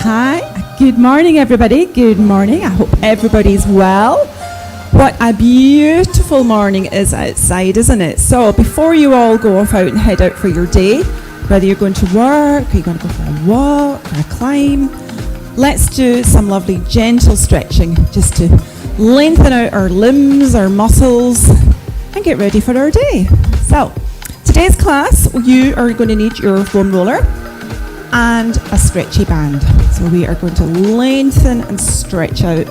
Hi, good morning everybody, good morning. I hope everybody's well. What a beautiful morning it is outside, isn't it? So before you all go off out and head out for your day, whether you're going to work, or you're going to go for a walk or a climb, let's do some lovely gentle stretching just to lengthen out our limbs, our muscles, and get ready for our day. So today's class, you are going to need your foam roller and a stretchy band. So we are going to lengthen and stretch out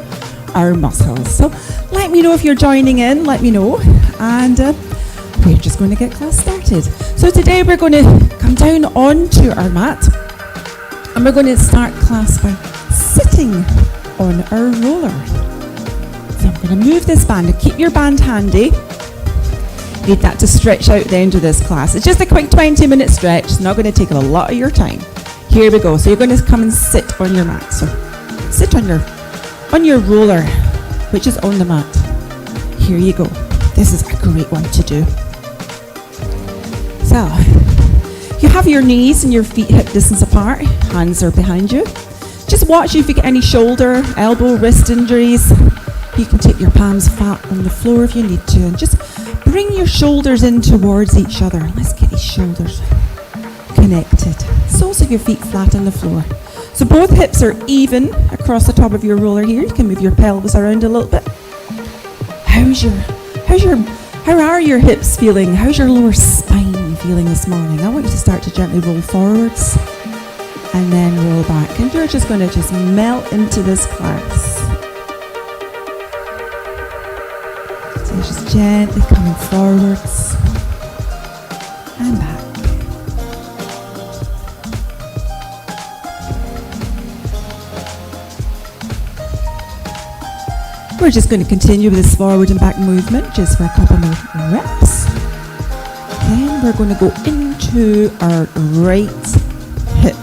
our muscles. So let me know if you're joining in, let me know. And we're just going to get class started. So today we're going to come down onto our mat and we're going to start class by sitting on our roller. So I'm going to move this band. Keep your band handy. Need that to stretch out the end of this class. It's just a quick 20-minute stretch. It's not going to take a lot of your time. Here we go. So you're going to come and sit on your mat. So sit on your roller, which is on the mat. Here you go. This is a great one to do. So you have your knees and your feet hip distance apart. Hands are behind you. Just watch if you get any shoulder, elbow, wrist injuries. You can take your palms flat on the floor if you need to, and just bring your shoulders in towards each other. Let's get these shoulders connected. Soles of your feet flat on the floor. So both hips are even across the top of your roller here. You can move your pelvis around a little bit. How are your hips feeling? How's your lower spine feeling this morning? I want you to start to gently roll forwards and then roll back. And you're just going to just melt into this class. So you're just gently coming forwards and back. We're just going to continue with this forward and back movement just for a couple more reps. Then we're going to go into our right hip.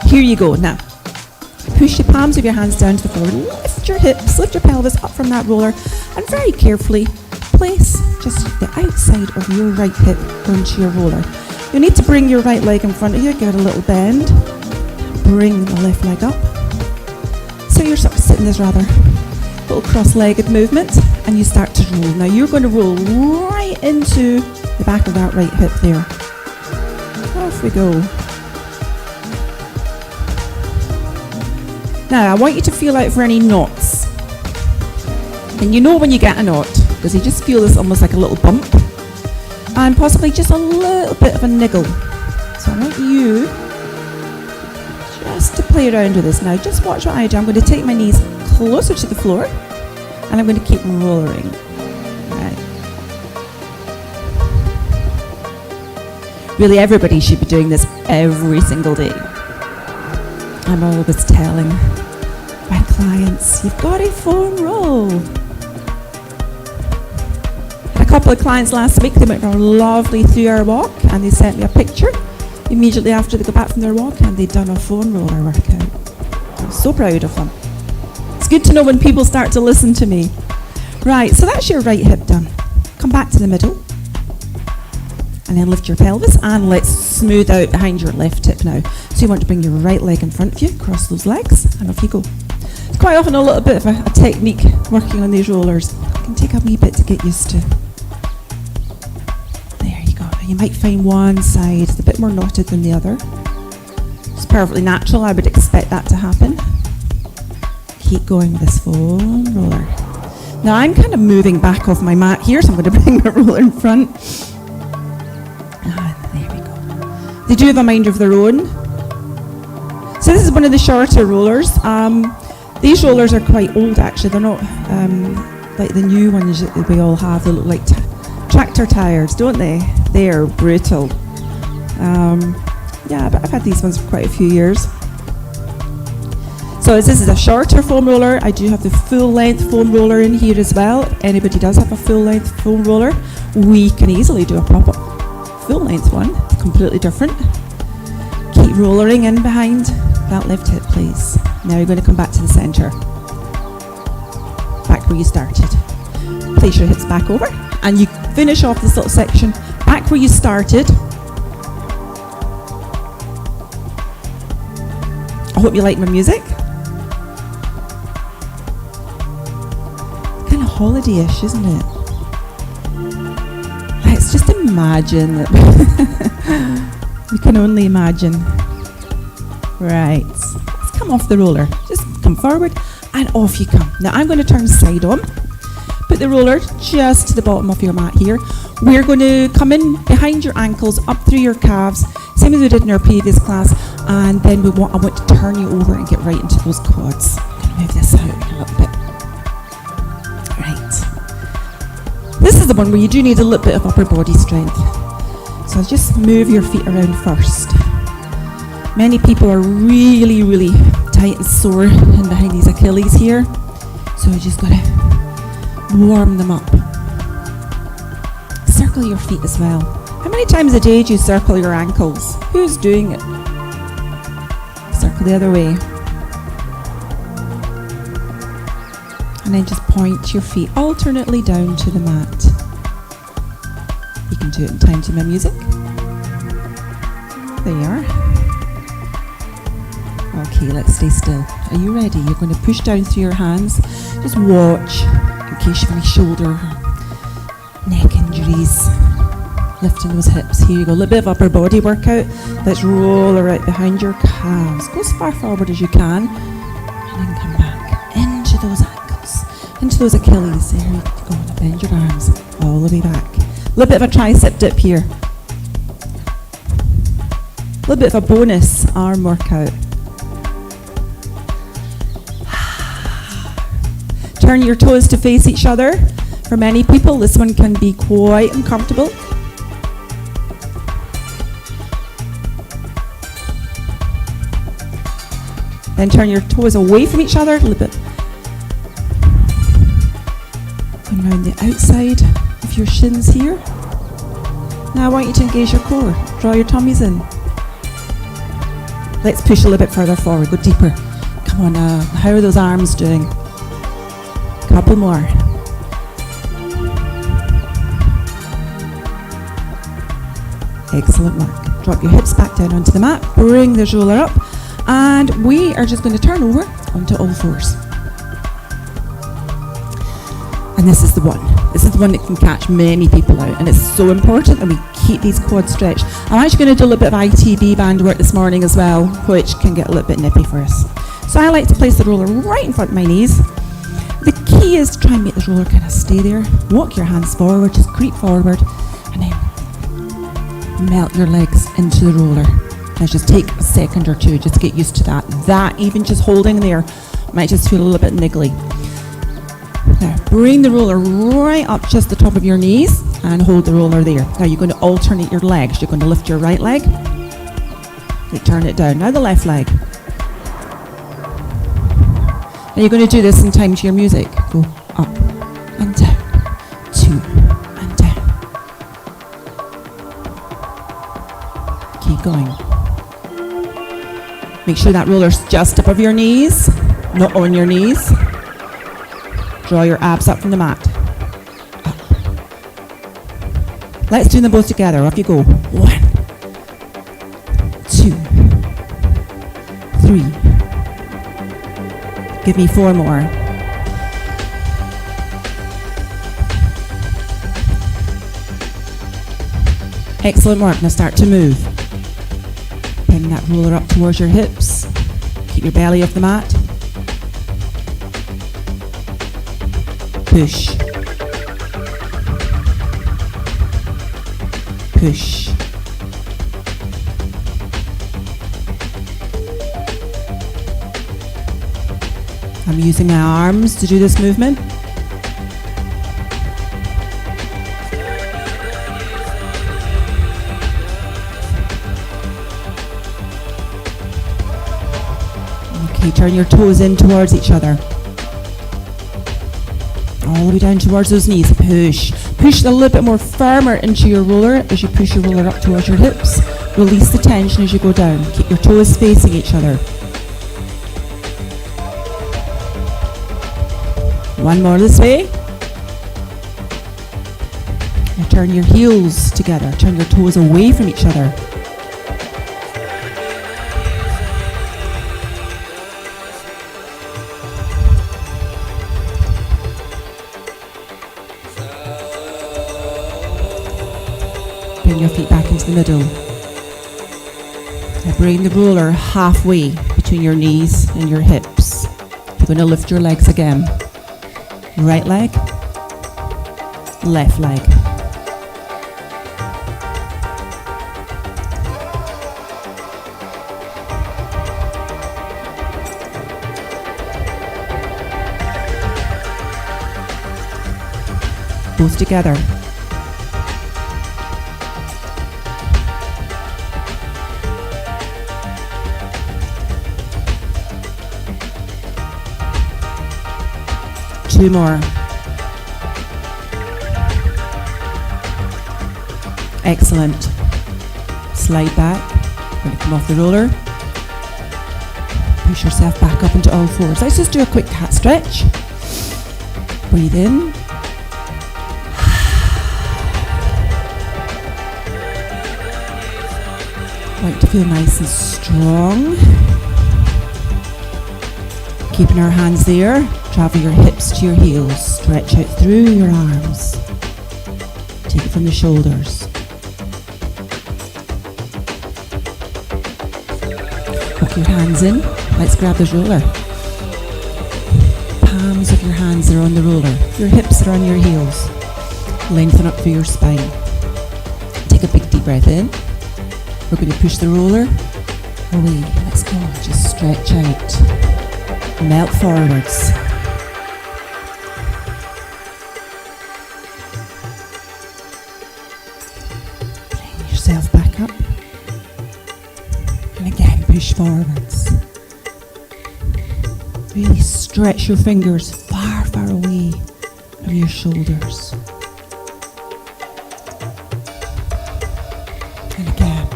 Here you go. Now, push the palms of your hands down to the floor. Lift your hips, lift your pelvis up from that roller, and very carefully place just the outside of your right hip onto your roller. You need to bring your right leg in front of you, give it a little bend. Bring the left leg up. So you're sort of sitting this rather little cross-legged movement, and you start to roll. Now you're going to roll right into the back of that right hip there. Off we go. Now I want you to feel out for any knots. And you know when you get a knot, because you just feel this almost like a little bump, and possibly just a little bit of a niggle. So I want you just to play around with this. Now just watch what I do. I'm going to take my knees closer to the floor, and I'm going to keep rolling. Right. Really, everybody should be doing this every single day. I'm always telling my clients, you've got to foam roll. Had a couple of clients last week, they went for a lovely 3-hour walk, and they sent me a picture immediately after they got back from their walk, and they'd done a foam roller workout. I'm so proud of them. It's good to know when people start to listen to me. Right, so that's your right hip done. Come back to the middle. And then lift your pelvis, and let's smooth out behind your left hip now. So you want to bring your right leg in front of you, cross those legs, and off you go. It's quite often a little bit of a technique working on these rollers. It can take a wee bit to get used to. There you go. You might find one side a bit more knotted than the other. It's perfectly natural. I would expect that to happen. Keep going with this foam roller. Now I'm kind of moving back off my mat here, so I'm going to bring my roller in front. And there we go. They do have a mind of their own. So this is one of the shorter rollers. These rollers are quite old actually. They're not like the new ones that we all have. They look like tractor tires, don't they? They are brutal. Yeah, but I've had these ones for quite a few years. So as this is a shorter foam roller, I do have the full length foam roller in here as well. If anybody does have a full length foam roller, we can easily do a proper full length one, completely different. Keep rollering in behind that left hip, please. Now you're going to come back to the center. Back where you started. Place your hips back over, and you finish off this little section back where you started. hope you like my music. Kind of holiday-ish, isn't it? Let's just imagine that we can only imagine. Right, let's come off the roller. Just come forward and off you come. Now I'm going to turn side on. Put the roller just to the bottom of your mat here. We're going to come in behind your ankles, up through your calves, same as we did in our previous class, and then I want to turn you over and get right into those quads. I'm going to move this out a little bit. Right. This is the one where you do need a little bit of upper body strength. So just move your feet around first. Many people are really, really tight and sore in behind these Achilles here. So you just got to warm them up. Circle your feet as well. How many times a day do you circle your ankles? Who's doing it? Circle the other way. And then just point your feet alternately down to the mat. You can do it in time to my music. There you are. Okay, let's stay still. Are you ready? You're going to push down through your hands. Just watch in case you have any shoulder, neck injuries. Lifting those hips. Here you go. A little bit of upper body workout. Let's roll right behind your calves. Go as far forward as you can. And then come back into those ankles. Into those Achilles. There you go. Now bend your arms all the way back. A little bit of a tricep dip here. A little bit of a bonus arm workout. Turn your toes to face each other. For many people, this one can be quite uncomfortable. Then turn your toes away from each other a little bit. Going around the outside of your shins here. Now I want you to engage your core. Draw your tummies in. Let's push a little bit further forward. Go deeper. Come on now. How are those arms doing? Couple more. Excellent work. Drop your hips back down onto the mat. Bring the roller up. And we are just going to turn over onto all fours. And this is the one. This is the one that can catch many people out. And it's so important that we keep these quads stretched. I'm actually going to do a little bit of ITB band work this morning as well, which can get a little bit nippy for us. So I like to place the roller right in front of my knees. The key is to try and make the roller kind of stay there. Walk your hands forward, just creep forward, and then melt your legs into the roller. Now just take a second or two just to get used to that. That, even just holding there, might just feel a little bit niggly. Now bring the roller right up just the top of your knees and hold the roller there. Now you're going to alternate your legs. You're going to lift your right leg, you turn it down. Now the left leg. And you're going to do this in time to your music. Go up and down, 2 and down. Keep going. Make sure that roller's just above your knees, not on your knees. Draw your abs up from the mat. Up. Let's do them both together. Off you go. 1, 2, 3. Give me 4 more. Excellent work. Now start to move. Bring that roller up towards your hips. Keep your belly off the mat. Push. Push. I'm using my arms to do this movement. Okay, turn your toes in towards each other. All the way down towards those knees. Push. Push a little bit more firmer into your roller as you push your roller up towards your hips. Release the tension as you go down. Keep your toes facing each other. One more this way. Now turn your heels together. Turn your toes away from each other. Bring your feet back into the middle. Now bring the ruler halfway between your knees and your hips. You're going to lift your legs again. Right leg, left leg. Both together. Two more. Excellent. Slide back. Going to come off the roller. Push yourself back up into all fours. Let's just do a quick cat stretch. Breathe in. Like to feel nice and strong. Keeping our hands there. Travel your hips to your heels. Stretch out through your arms. Take it from the shoulders. Hook your hands in. Let's grab this roller. Palms of your hands are on the roller. Your hips are on your heels. Lengthen up through your spine. Take a big deep breath in. We're going to push the roller away. Let's go. Just stretch out. Melt forwards. Bring yourself back up. And again, push forwards. Really stretch your fingers far, far away from your shoulders. And again.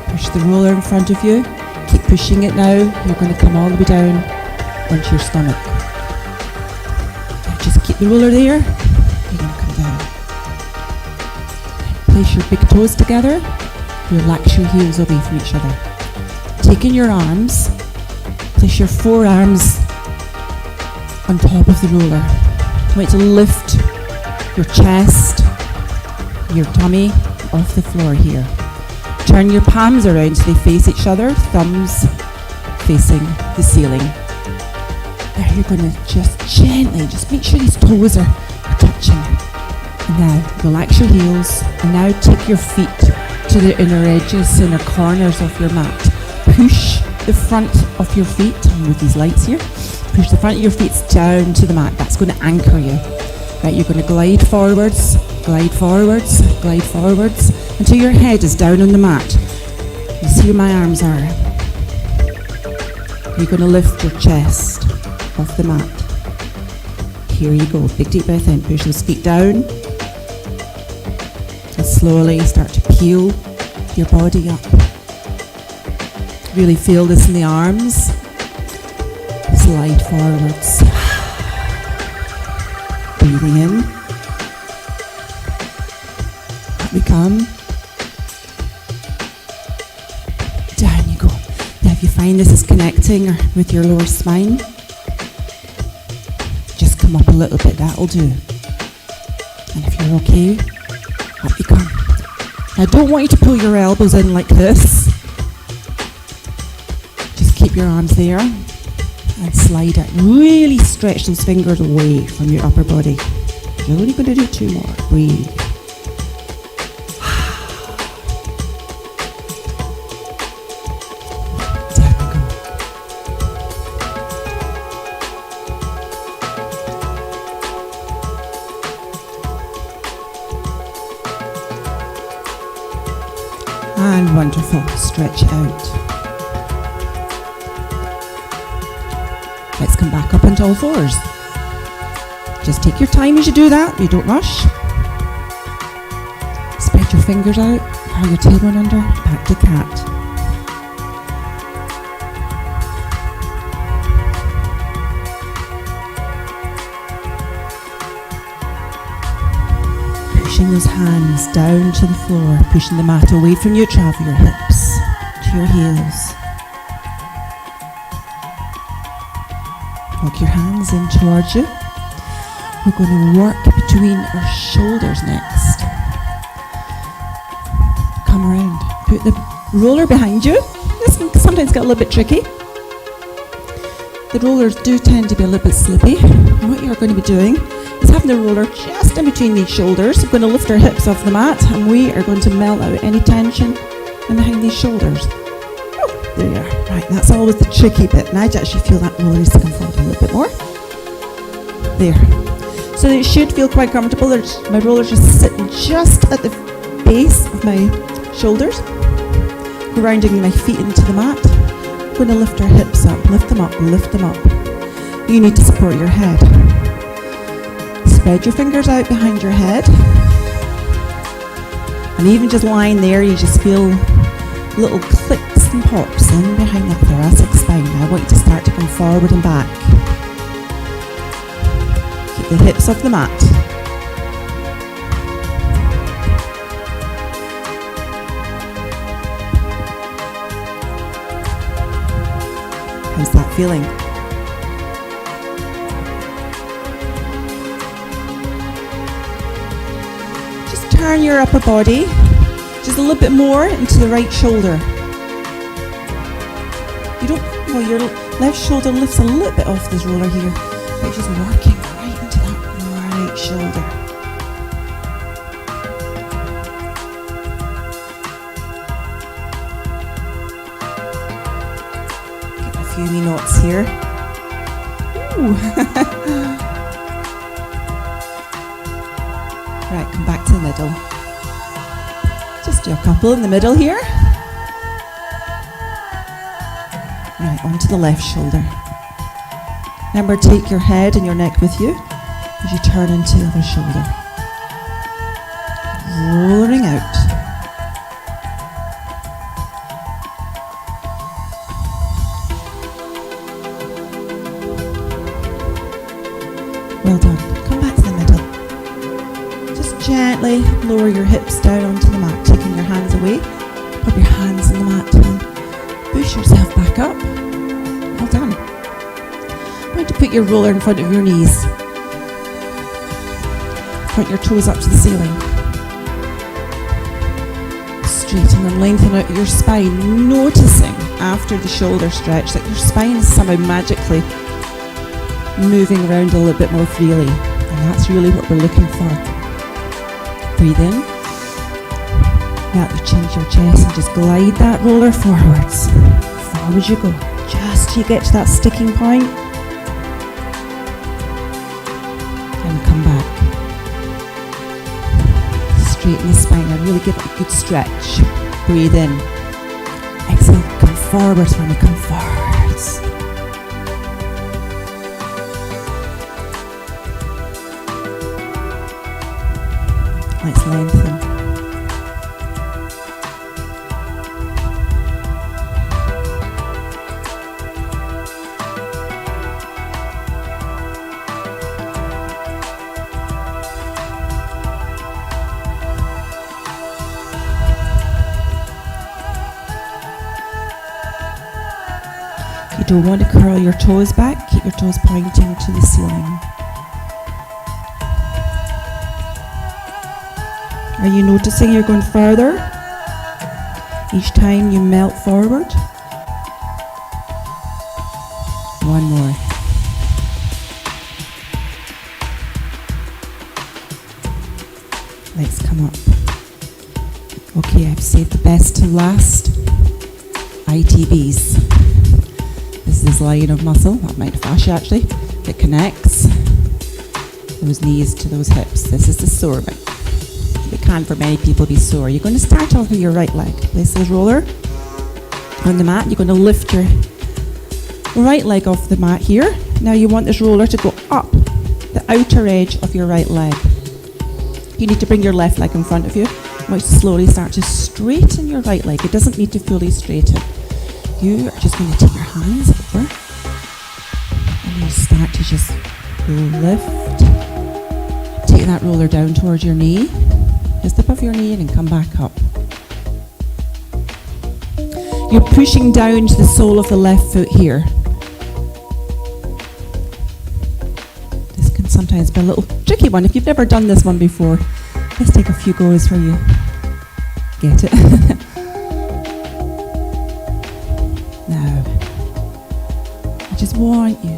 Push the roller in front of you. Keep pushing it now. You're going to come all the way down onto your stomach. Now just keep the roller there. You're going to come down. Place your big toes together. Relax your heels away from each other. Taking your arms, place your forearms on top of the roller. I want you to lift your chest, your tummy off the floor here. Turn your palms around so they face each other, thumbs facing the ceiling. There, you're going to just gently, just make sure these toes are touching. And now, relax your heels, and now take your feet to the inner edges, inner corners of your mat. Push the front of your feet, with these lights here, push the front of your feet down to the mat. That's going to anchor you. Right, you're going to glide forwards, glide forwards, glide forwards, until your head is down on the mat. You see where my arms are. You're going to lift your chest off the mat. Here you go. Big deep breath in. Push those feet down. And slowly start to peel your body up. Really feel this in the arms. Slide forwards. Breathing in. Up we come. Down you go. Now if you find this is connecting with your lower spine, just come up a little bit, that'll do. And if you're okay, up you come. I don't want you to pull your elbows in like this. Just keep your arms there and slide it. Really stretch those fingers away from your upper body. You're only going to do two more. Breathe. And wonderful. Stretch out. Let's come back up onto all fours. Just take your time as you do that. You don't rush. Spread your fingers out. Curl your tailbone under. Back to cat. Pushing those hands down to the floor, pushing the mat away from you. Travel your hips to your heels. Walk your hands in towards you. We're going to work between our shoulders next. Come around. Put the roller behind you. This can sometimes get a little bit tricky. The rollers do tend to be a little bit slippy. And what you're going to be doing is having the roller just in between these shoulders. We're going to lift our hips off the mat and we are going to melt out any tension in behind these shoulders. Oh, there you are. Right, that's always the tricky bit. Now I actually feel that roller needs to come forward a little bit more. There. So it should feel quite comfortable. My roller's just sitting just at the base of my shoulders, grounding my feet into the mat. I'm going to lift our hips up, lift them up, lift them up. You need to support your head. Spread your fingers out behind your head. And even just lying there, you just feel little clicks and pops in behind that thoracic spine. I want you to start to come forward and back. Keep the hips off the mat. How's that feeling? Just turn your upper body just a little bit more into the right shoulder. Your left shoulder lifts a little bit off this roller here, but just working right into that right shoulder. Get a few wee knots here. Ooh. Right, come back to the middle. Just do a couple in the middle here. Right, onto the left shoulder. Remember, take your head and your neck with you as you turn into the other shoulder. Rollering out. Well done. Come back to the middle. Just gently lower your hips down onto the mat, taking your hands away. Put your hands in the mat and push yourself back up. Well done. I'm going to put your roller in front of your knees. Point your toes up to the ceiling. Straighten and lengthen out your spine, noticing after the shoulder stretch that your spine is somehow magically moving around a little bit more freely. And that's really what we're looking for. Breathe in. Melt your chin to your chest and just glide that roller forwards. Forward you go. Just till you get to that sticking point. And come back. Straighten the spine and really give it a good stretch. Breathe in. Exhale, come forwards when you come forwards. Let's lengthen. You don't want to curl your toes back, keep your toes pointing to the ceiling. Are you noticing you're going further? Each time you melt forward. One more. Let's come up. Okay, I've saved the best to last. ITBs. This is this line of muscle, that might fascia actually, that connects those knees to those hips. This is the sore bit. It can for many people be sore. You're going to start off with your right leg. Place the roller on the mat. You're going to lift your right leg off the mat here. Now you want this roller to go up the outer edge of your right leg. You need to bring your left leg in front of you. You want to slowly start to straighten your right leg. It doesn't need to fully straighten. You are just going to take your hands over and you start to just lift. Take that roller down towards your knee. Just above your knee and come back up. You're pushing down to the sole of the left foot here. sometimes be a little tricky one. If you've never done this one before, let's take a few goes for you. Get it? Now, I just want you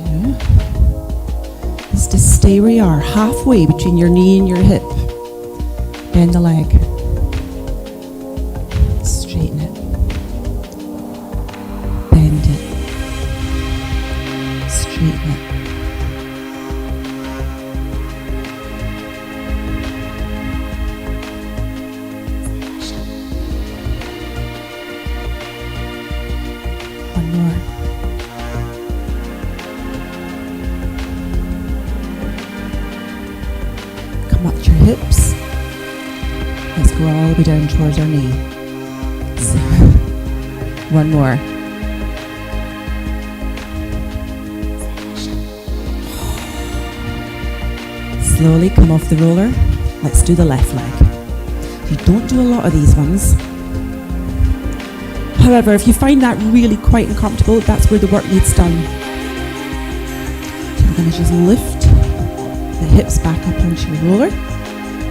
is to stay where you are, halfway between your knee and your hip. Bend the leg. Straighten it. Bend it. Straighten it. One more. Come up to your hips. Let's go all the way down towards our knee. So, one more. Slowly come off the roller. Let's do the left leg. You don't do a lot of these ones. However, if you find that really quite uncomfortable, that's where the work needs done. So we're going to just lift the hips back up onto your roller.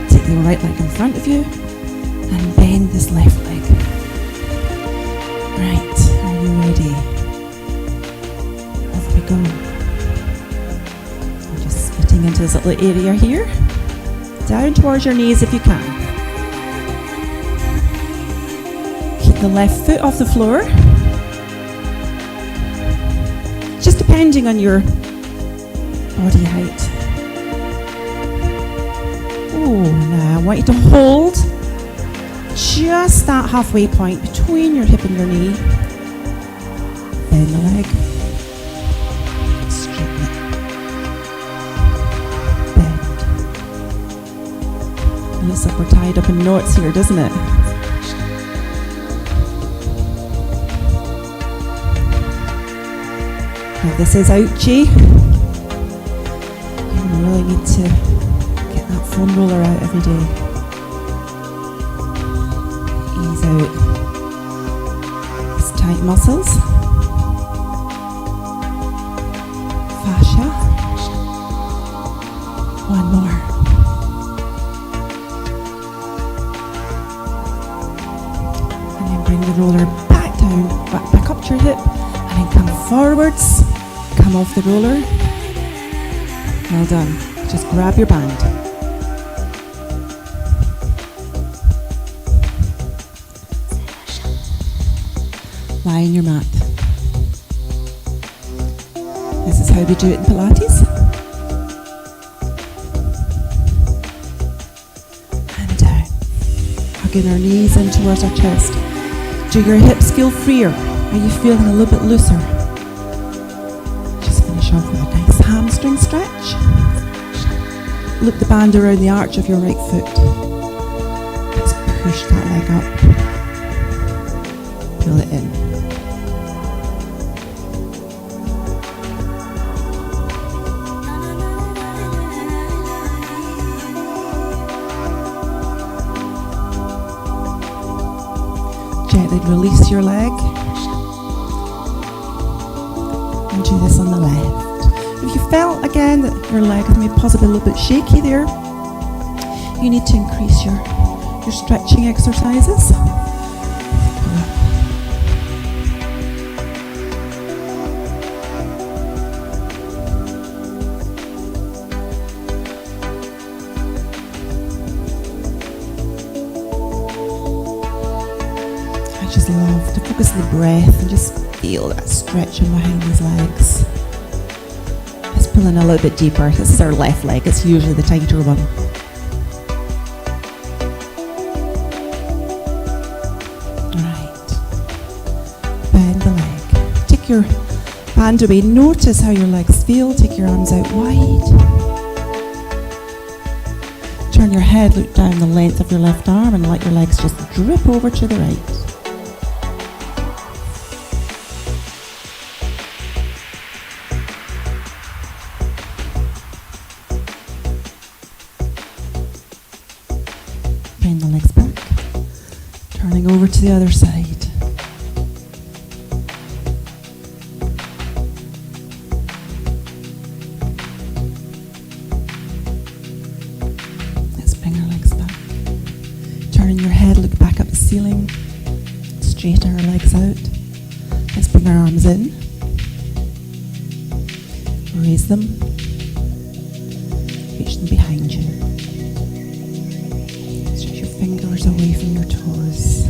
Take the right leg in front of you and bend this left leg. Right, are you ready? Off we go. I'm just spitting into this little area here. Down towards your knees if you can. Keep the left foot off the floor. Just depending on your body height. Oh, now I want you to hold just that halfway point between your hip and your knee. Bend the leg. Straighten it. Bend. Looks like we're tied up in knots here, doesn't it? Now this is ouchy. You really need to get that foam roller out every day. Ease out these tight muscles. Fascia. One more. And then bring the roller back down, back up to your hip, and then come forwards, come off the roller. Well done. Just grab your band. Lie on your mat. This is how we do it in Pilates. And down. Hugging our knees in towards our chest. Do your hips feel freer? Are you feeling a little bit looser? Just finish off with a nice hamstring stretch. Loop the band around the arch of your right foot. Let's push that leg up. Pull it in. Gently release your leg. And do this on the left. If you felt again that your leg is maybe possibly a little bit shaky there, you need to increase your stretching exercises. I just love to focus on the breath and just feel that stretching behind these legs. Pull in a little bit deeper. This is our left leg. It's usually the tighter one. Right. Bend the leg. Take your band away. Notice how your legs feel. Take your arms out wide. Turn your head, look down the length of your left arm and let your legs just drip over to the right. Bring the legs back, turning over to the other side. ceiling. Straighten our legs out. Let's bring our arms in. Raise them. Reach them behind you. Stretch your fingers away from your toes.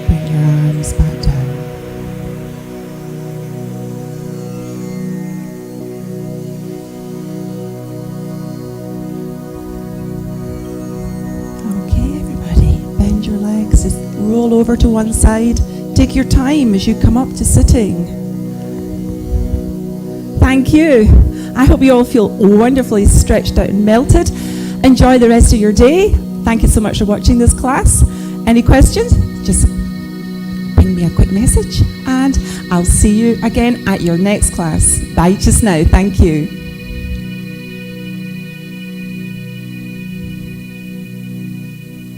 Bring your arms back down. Your legs, just roll over to one side. Take your time as you come up to sitting. Thank you. I hope you all feel wonderfully stretched out and melted. Enjoy the rest of your day. Thank you so much for watching this class. Any questions? Just ping me a quick message and I'll see you again at your next class. Bye just now. Thank you.